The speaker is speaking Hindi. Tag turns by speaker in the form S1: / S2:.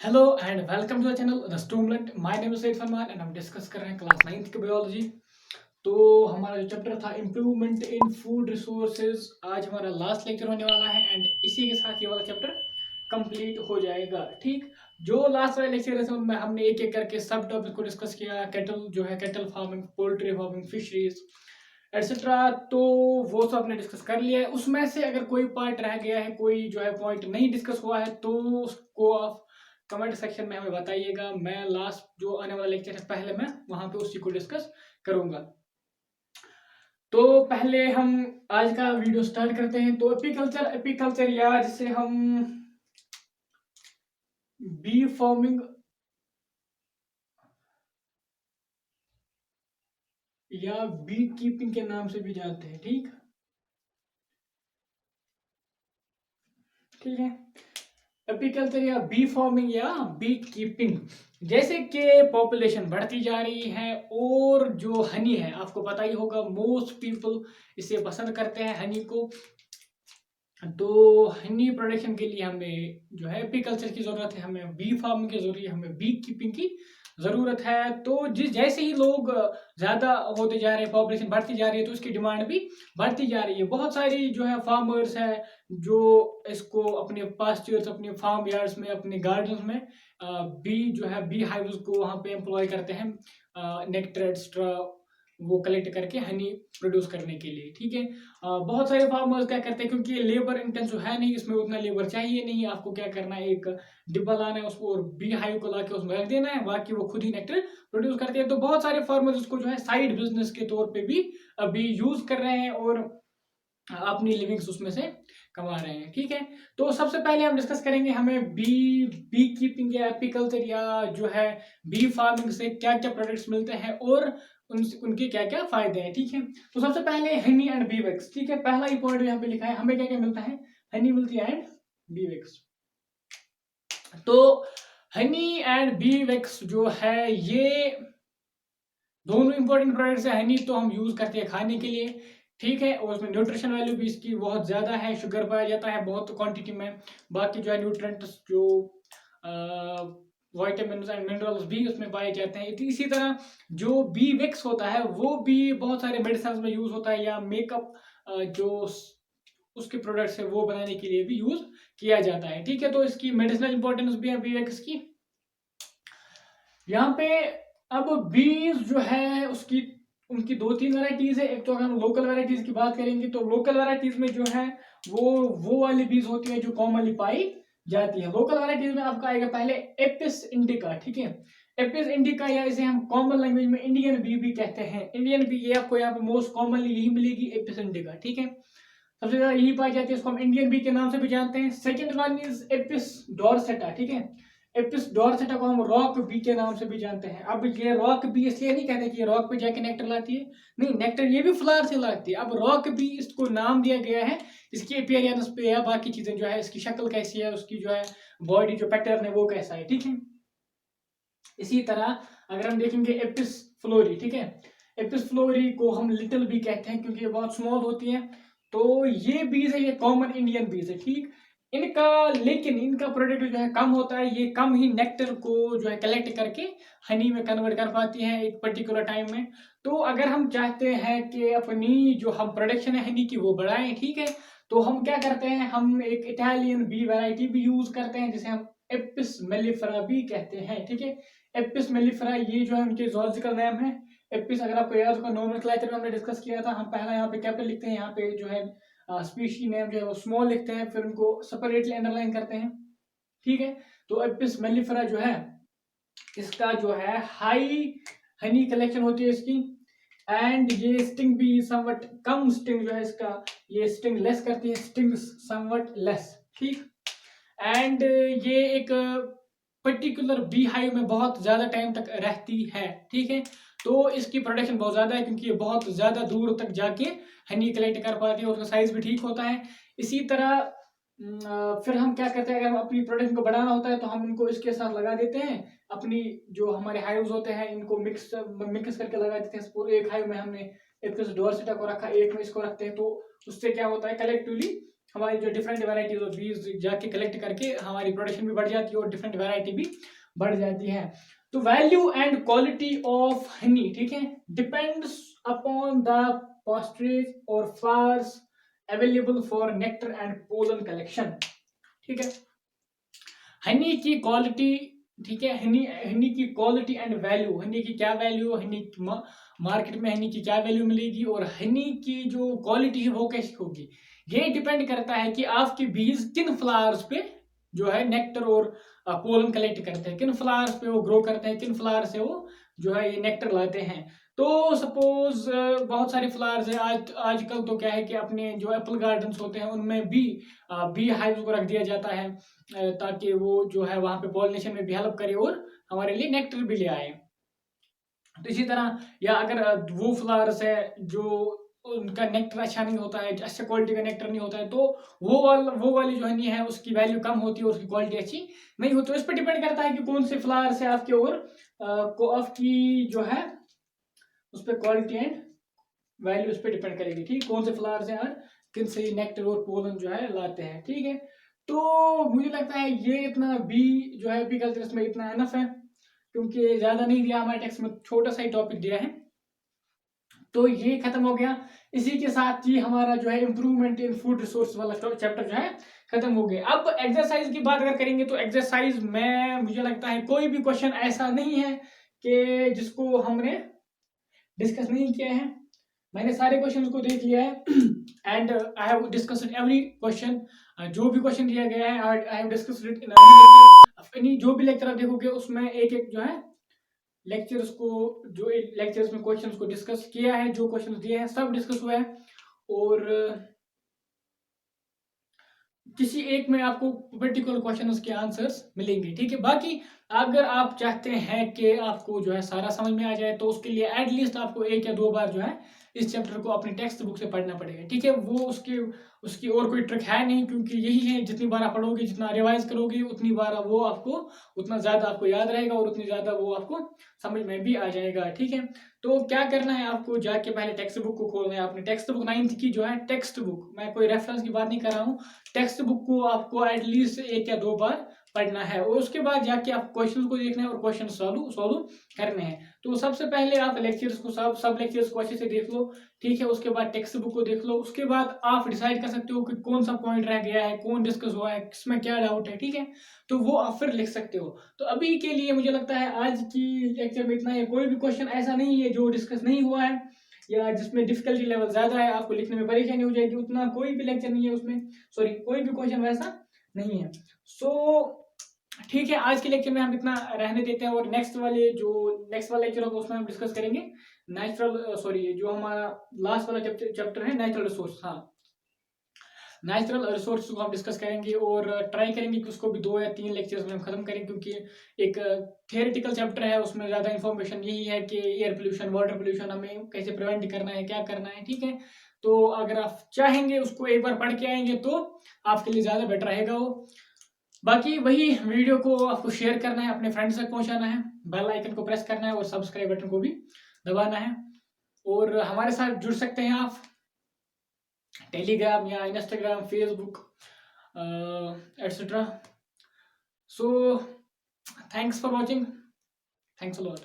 S1: Hello and welcome to the channel the student. My name is Syed Farman and हम डिस्कस कर रहे हैं क्लास 9th की बायोलॉजी। तो हमारा जो चैप्टर था इम्प्रूवमेंट इन फूड रिसोर्सेज, आज हमारा लास्ट लेक्चर होने वाला है एंड इसी के साथ ये वाला चैप्टर कंप्लीट हो जाएगा। ठीक, जो लास्ट वाले लेक्चर है उनमें हमने एक एक करके सब टॉपिक को डिस्कस किया। कैटल जो है, cattle farming, poultry farming, fisheries etcetera, तो वो सब हमने डिस्कस कर लिया है। उसमें से अगर कोई पार्ट रह गया है, कोई जो है पॉइंट नहीं डिस्कस हुआ है, तो उसको आप कमेंट सेक्शन में हमें बताइएगा। मैं लास्ट जो आने वाला लेक्चर है पहले मैं वहां पे उसी को डिस्कस करूंगा। तो पहले हम आज का वीडियो स्टार्ट करते हैं। तो एपीकल्चर, एपीकल्चर या जिसे हम बी फार्मिंग या बी कीपिंग के नाम से भी जानते हैं। ठीक ठीक है, एपीकल्चर या बी फार्मिंग या बी कीपिंग। जैसे कि पॉपुलेशन बढ़ती जा रही है और जो हनी है, आपको पता ही होगा, मोस्ट पीपल इसे पसंद करते हैं हनी को। तो हनी प्रोडक्शन के लिए हमें जो है एपीकल्चर की जरूरत है, हमें बी फार्मिंग की जरूरत है, हमें बी कीपिंग की जरूरत है। तो जिस जैसे ही लोग ज्यादा होते जा रहे हैं, पॉपुलेशन बढ़ती जा रही है, तो इसकी डिमांड भी बढ़ती जा रही है। बहुत सारी जो है फार्मर्स है जो इसको अपने पास्चर्स, अपने फार्म यार्ड्स में, अपने गार्डन्स में बी जो है बी हाइव्स को वहाँ पे एम्प्लॉय करते हैं, नेक्टर एक्स्ट्रा वो कलेक्ट करके हनी प्रोड्यूस करने के लिए। ठीक है, बहुत सारे फार्मर्स क्या करते हैं, क्योंकि ये लेबर इंटेंसिव है नहीं, इसमें उतना लेबर चाहिए नहीं। आपको क्या करना है, एक डिब्बा लाना है उसको और बी हाइव को लाके उसमें रख देना है, बाकी वो खुद ही नेक्टर प्रोड्यूस करते हैं। तो बहुत सारे फार्मर्स उसको जो है साइड बिजनेस के तौर पे भी अभी यूज कर रहे हैं और अपनी लिविंग्स उसमें से कमा रहे हैं। ठीक है, तो सबसे पहले हम डिस्कस करेंगे हमें बी बी कीपिंग या एपीकल्चर या जो है बी फार्मिंग से क्या क्या प्रोडक्ट्स मिलते हैं और उनके क्या क्या फायदे हैं। ठीक है, तो सबसे पहले हनी एंड बी वैक्स। ठीक है, पहला ही पॉइंट यहाँ पे लिखा है, हमें क्या क्या मिलता है, हनी मिलती है एंड बी वैक्स। तो हनी एंड बी वैक्स जो है ये दोनों इंपॉर्टेंट प्रोडक्ट्स है। हनी तो हम यूज करते हैं खाने के लिए, ठीक है, और उसमें न्यूट्रिशन वैल्यू भी इसकी बहुत ज़्यादा है, शुगर पाया जाता है बहुत क्वांटिटी में। बाकी जो है न्यूट्रिएंट्स जो वाइटामिन एंड मिनरल्स भी उसमें पाए जाते हैं। इसी तरह जो बी विक्स होता है वो भी बहुत सारे मेडिसिन में यूज होता है, या मेकअप जो उसके प्रोडक्ट्स है वो बनाने के लिए भी यूज किया जाता है। ठीक है, तो इसकी मेडिसिनल इंपॉर्टेंस भी है बी विक्स की यहाँ पे। अब बीज जो है उसकी उनकी दो तीन वैरायटीज है। एक तो अगर हम लोकल वैरायटीज की बात करेंगे तो लोकल वैरायटीज में जो है वो वाली बीज होती है जो कॉमनली पाई जाती है। लोकल वैरायटीज में आपका आएगा पहले एपिस इंडिका। ठीक है, एपिस इंडिका या इसे हम कॉमन लैंग्वेज में इंडियन बी भी कहते हैं। इंडियन बी ये आपको यहाँ पे मोस्ट कॉमनली यही मिलेगी, एपिस इंडिका। ठीक है, सबसे ज्यादा यही पाई जाती है, इसको हम इंडियन बी के नाम से भी जानते हैं। Second one is Apis dorsata. ठीक है, एपिस डोरसेटा को हम रॉक बी के नाम से भी जानते हैं। अब ये रॉक बी इसलिए नहीं कहते कि ये रॉक पे जाके नेक्टर लाती है, नहीं, नेक्टर ये भी फ्लावर से लाती है। अब रॉक बी इसको नाम दिया गया है इसकी अपीयरेंस पे या बाकी चीजें जो है, इसकी शक्ल कैसी है, उसकी जो है बॉडी जो पैटर्न है वो कैसा है। ठीक है, इसी तरह अगर हम देखेंगे एपिस फ्लोरी, ठीक है, एपिस फ्लोरी को हम लिटिल बी कहते हैं क्योंकि ये बहुत स्मॉल होती है। तो ये बीज है, ये कॉमन इंडियन बीज है। ठीक, इनका लेकिन इनका प्रोडक्ट जो है कम होता है, ये कम ही नेक्टर को जो है कलेक्ट करके हनी में कन्वर्ट कर पाती हैं एक पर्टिकुलर टाइम में। तो अगर हम चाहते हैं कि अपनी जो हम प्रोडक्शन है हनी की वो बढ़ाएं, ठीक है, तो हम क्या करते हैं, हम एक इटालियन बी वैरायटी भी यूज करते हैं जिसे हम एपिस मेलिफेरा भी कहते हैं। ठीक है, एपिस मेलिफेरा ये जो है उनके जोलॉजिकल नेम है। एपिस अगर आपको याद होगा नोमेनक्लेचर में हमने डिस्कस किया था, हम पहला यहाँ पे कैपिटल लिखते हैं, यहाँ पे जो है स्पीशी नेम जो है वो स्मॉल लिखते हैं, फिर उनको सेपरेटली अंडरलाइन करते हैं। ठीक है, तो एपिस मेलिफेरा जो है इसका जो है हाई हनी कलेक्शन होती है इसकी, एंड ये स्टिंग भी समवट कम, स्टिंग जो है इसका ये स्टिंग लेस करती है, स्टिंग समवट लेस। ठीक, एंड ये एक पर्टिकुलर बी हाइव में बहुत ज्यादा टाइम तक रहती है। ठीक है, तो इसकी प्रोडक्शन बहुत ज्यादा है क्योंकि ये बहुत ज्यादा दूर तक जाके हनी कलेक्ट कर पाती है, उसका साइज भी ठीक होता है। इसी तरह फिर हम क्या करते हैं, अगर हम अपनी प्रोडक्शन को बढ़ाना होता है तो हम इनको इसके साथ लगा देते हैं, अपनी जो हमारे हाइव्स होते हैं इनको मिक्स मिक्स करके लगा देते हैं। पूरे एक हाइव में हमने एक डोरसेटा को रखा, एक में इसको रखते हैं, तो उससे क्या होता है कलेक्टिवली हमारी जो डिफरेंट वेराइटीज ऑफ बीज जाके कलेक्ट करके हमारी प्रोडक्शन भी बढ़ जाती है और डिफरेंट वेराइटी भी बढ़ जाती है। तो value and quality of honey, ठीक है, डिपेंड्स अपॉन द पास्टरेज और flowers available for nectar and pollen collection, ठीक है। हनी की क्वालिटी, ठीक है, हनी हनी की क्वालिटी एंड वैल्यू, हनी की क्या वैल्यू, हनी मार्केट में हनी की क्या वैल्यू मिलेगी और हनी की जो क्वालिटी है वो कैसी होगी, ये डिपेंड करता है कि आपके बीज किन फ्लावर्स पे जो है नेक्टर और पोलन कलेक्ट करते हैं, किन फ्लावर्स पे वो ग्रो करते हैं, किन फ्लावर से वो जो है ये नेक्टर लाते हैं। तो सपोज बहुत सारे फ्लावर्स है, आजकल तो क्या है कि अपने जो एप्पल गार्डन्स होते हैं उनमें भी बी हाइव्स को रख दिया जाता है ताकि वो जो है वहां पे पॉलिनेशन में भी हेल्प करे और हमारे लिए नेक्टर भी ले आए। तो इसी तरह या अगर वो फ्लावर्स है जो उनका नेक्टर अच्छा नहीं होता है, अच्छा क्वालिटी का नेक्टर नहीं होता है, तो वो वाली जो हनी है उसकी वैल्यू कम होती है और उसकी क्वालिटी अच्छी नहीं होती। तो इस पर डिपेंड करता है कि कौन से फ्लावर्स है आपके और को आपकी जो है उस पर क्वालिटी एंड वैल्यू उस पर डिपेंड करेगी, ठीक, कौन से फ्लावर्स हैं और किन से नेक्टर और पोलन जो है लाते हैं, ठीक है। तो मुझे लगता है ये इतना बी जो है बी कल्चर में इतना एनफ है, क्योंकि ज्यादा नहीं दिया हमारे टेक्स्ट में, छोटा सा ही टॉपिक दिया है। तो ये खत्म हो गया, इसी के साथ ही हमारा जो है इंप्रूवमेंट इन फूड रिसोर्स वाला चैप्टर जो है खत्म हो गया। अब एक्सरसाइज की बात अगर करेंगे तो एक्सरसाइज में मुझे लगता है कोई भी क्वेश्चन ऐसा नहीं है कि जिसको हमने डिस्कस नहीं किया है। मैंने सारे क्वेश्चंस को देख लिया है and I have discussed every question. जो भी क्वेश्चन दिया गया है I have discussed it in any जो भी लेक्चर आप देखोगे उसमें एक एक जो है लेक्चर्स को जो लेक्चर्स में क्वेश्चंस को डिस्कस किया है, जो क्वेश्चंस दिए हैं सब डिस्कस हुआ है और किसी एक में आपको पर्टिकुलर क्वेश्चन के आंसर्स मिलेंगे, ठीक है। बाकी अगर आप चाहते हैं कि आपको जो है सारा समझ में आ जाए तो उसके लिए एटलीस्ट आपको एक या दो बार जो है इस चैप्टर को अपनी टेक्स्ट बुक से पढ़ना पड़ेगा, ठीक है। वो उसकी और कोई ट्रिक है नहीं, क्योंकि यही है जितनी बार आप पढ़ोगे जितना रिवाइज करोगे उतनी बार वो आपको उतना ज़्यादा आपको याद रहेगा और उतनी ज़्यादा वो आपको समझ में भी आ जाएगा, ठीक है। तो क्या करना है आपको, जाके पहले टेक्स्ट बुक को खोलना है, अपनी टेक्स्ट बुक 9th की जो है टेक्स्ट बुक, मैं कोई रेफरेंस की बात नहीं कर रहा हूँ, टेक्स्ट बुक को आपको एटलीस्ट एक या दो बार पढ़ना है और उसके बाद जाके आप क्वेश्चंस को देखना है और क्वेश्चन सॉल्व करने हैं। तो सबसे पहले आप लेक्चर्स को सब लेक्चर्स को अच्छे से देख लो, ठीक है। उसके बाद टेक्स्ट बुक को देख लो, उसके बाद आप डिसाइड कर सकते हो कि कौन सा पॉइंट रह गया है, कौन डिस्कस हुआ है, किसमें क्या डाउट है, ठीक है। तो वो आप फिर लिख सकते हो। तो अभी के लिए मुझे लगता है आज की लेक्चर में इतना है। कोई भी क्वेश्चन ऐसा नहीं है जो डिस्कस नहीं हुआ है या जिसमें डिफिकल्टी लेवल ज्यादा है, आपको लिखने में परेशानी हो जाएगी, उतना कोई भी लेक्चर नहीं है उसमें, सॉरी कोई भी क्वेश्चन वैसा नहीं है। सो ठीक है, आज के लेक्चर में हम इतना रहने देते हैं और नेक्स्ट वाला लेक्चर होगा उसमें हम डिस्कस करेंगे नेचुरल सॉरी जो हमारा लास्ट वाला चैप्टर है नेचुरल रिसोर्स, हाँ नेचुरल रिसोर्स को हम डिस्कस करेंगे और ट्राई करेंगे कि उसको भी 2 या 3 लेक्चर्स में हम खत्म करें, क्योंकि एक थियोरेटिकल चैप्टर है, उसमें ज़्यादा इन्फॉर्मेशन यही है कि एयर पोल्यूशन वाटर पोल्यूशन हमें कैसे प्रिवेंट करना है, क्या करना है, ठीक है। तो अगर आप चाहेंगे उसको एक बार पढ़ के आएंगे तो आपके लिए ज़्यादा बेटर रहेगा वो। बाकी वही वीडियो को आपको शेयर करना है, अपने फ्रेंड्स तक पहुंचाना है, बेल आइकन को प्रेस करना है और सब्सक्राइब बटन को भी दबाना है और हमारे साथ जुड़ सकते हैं आप टेलीग्राम या Instagram Facebook etcetera. So thanks for watching, thanks a lot.